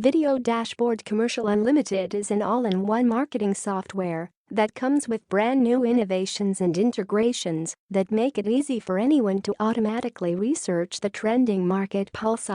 VideoDashboard Commercial Unlimited is an all-in-one marketing software that comes with brand new innovations and integrations that make it easy for anyone to automatically research the trending market pulse.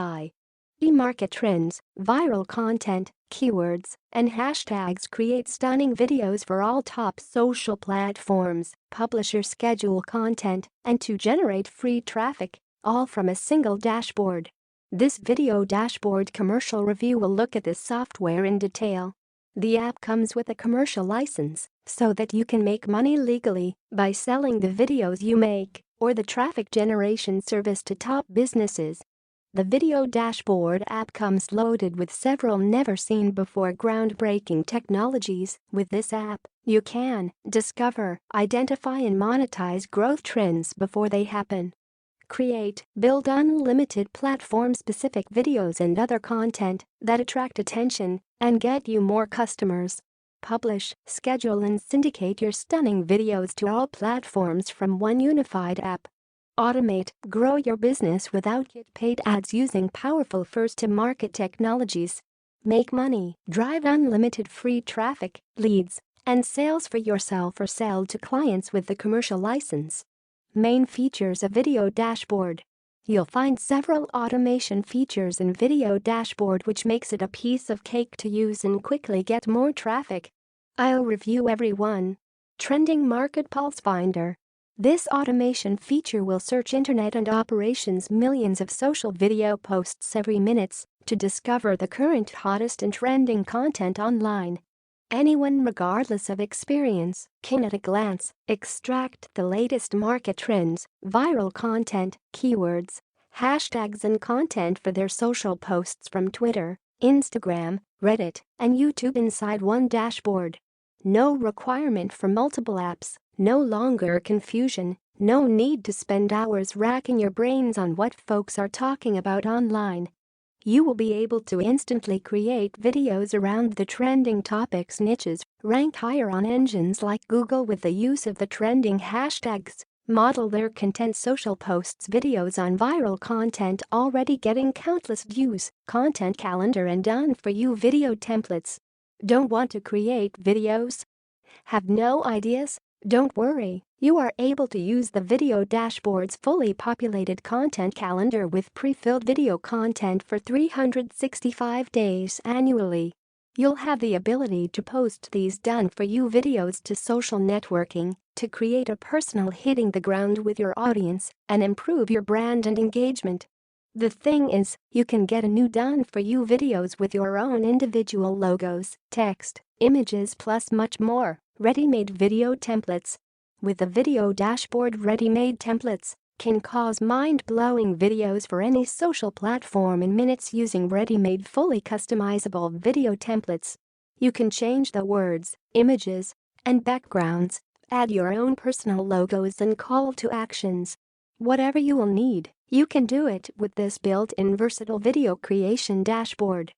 Market trends, viral content, keywords, and hashtags. Create stunning videos for all top social platforms, publish or schedule content, and to generate free traffic, all from a single dashboard. This VideoDashboard commercial review will look at this software in detail. The app comes with a commercial license so that you can make money legally by selling the videos you make or the traffic generation service to top businesses. The VideoDashboard app comes loaded with several never-seen-before groundbreaking technologies. With this app, you can discover, identify and monetize growth trends before they happen. Create, build unlimited platform-specific videos and other content that attract attention and get you more customers. Publish, schedule and syndicate your stunning videos to all platforms from one unified app. Automate, grow your business without paid ads using powerful first-to-market technologies. Make money, drive unlimited free traffic, leads, and sales for yourself or sell to clients with the commercial license. Main features of VideoDashboard. You'll find several automation features in VideoDashboard which makes it a piece of cake to use and quickly get more traffic. I'll review every one. Trending Market Pulse Finder. This automation feature will search internet and operations millions of social video posts every minute to discover the current hottest and trending content online. Anyone regardless of experience can at a glance extract the latest market trends, viral content, keywords, hashtags and content for their social posts from Twitter, Instagram, Reddit, and YouTube inside one dashboard. No requirement for multiple apps, no longer confusion, no need to spend hours racking your brains on what folks are talking about online. You will be able to instantly create videos around the trending topics niches, rank higher on engines like Google with the use of the trending hashtags, model their content social posts videos on viral content already getting countless views, content calendar and done-for-you video templates. Don't want to create videos? Have no ideas? Don't worry, you are able to use the VideoDashboard's fully populated content calendar with pre-filled video content for 365 days annually. You'll have the ability to post these done-for-you videos to social networking, to create a personal hitting the ground with your audience, and improve your brand and engagement. The thing is, you can get a new done-for-you videos with your own individual logos, text, images plus much more. Ready-made video templates. With the VideoDashboard ready-made templates, can cause mind-blowing videos for any social platform in minutes using ready-made fully customizable video templates. You can change the words, images, and backgrounds, add your own personal logos and call to actions. Whatever you will need, you can do it with this built-in versatile video creation dashboard.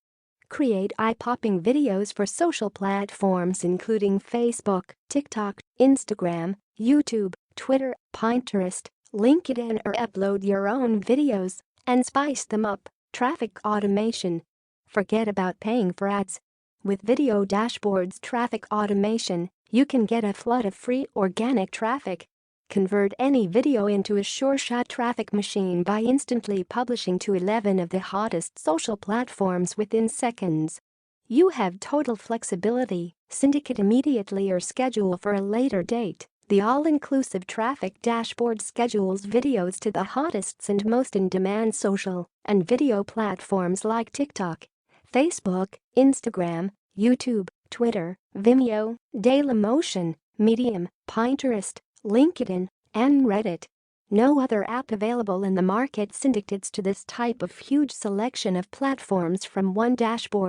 Create eye-popping videos for social platforms including Facebook, TikTok, Instagram, YouTube, Twitter, Pinterest, LinkedIn or upload your own videos and spice them up. Traffic automation. Forget about paying for ads. With VideoDashboard's traffic automation, you can get a flood of free organic traffic. Convert any video into a sure-shot traffic machine by instantly publishing to 11 of the hottest social platforms within seconds. You have total flexibility, syndicate immediately or schedule for a later date. The all-inclusive traffic dashboard schedules videos to the hottest and most in-demand social and video platforms like TikTok, Facebook, Instagram, YouTube, Twitter, Vimeo, Dailymotion, Medium, Pinterest, LinkedIn, and Reddit. No other app available in the market syndicates to this type of huge selection of platforms from one dashboard.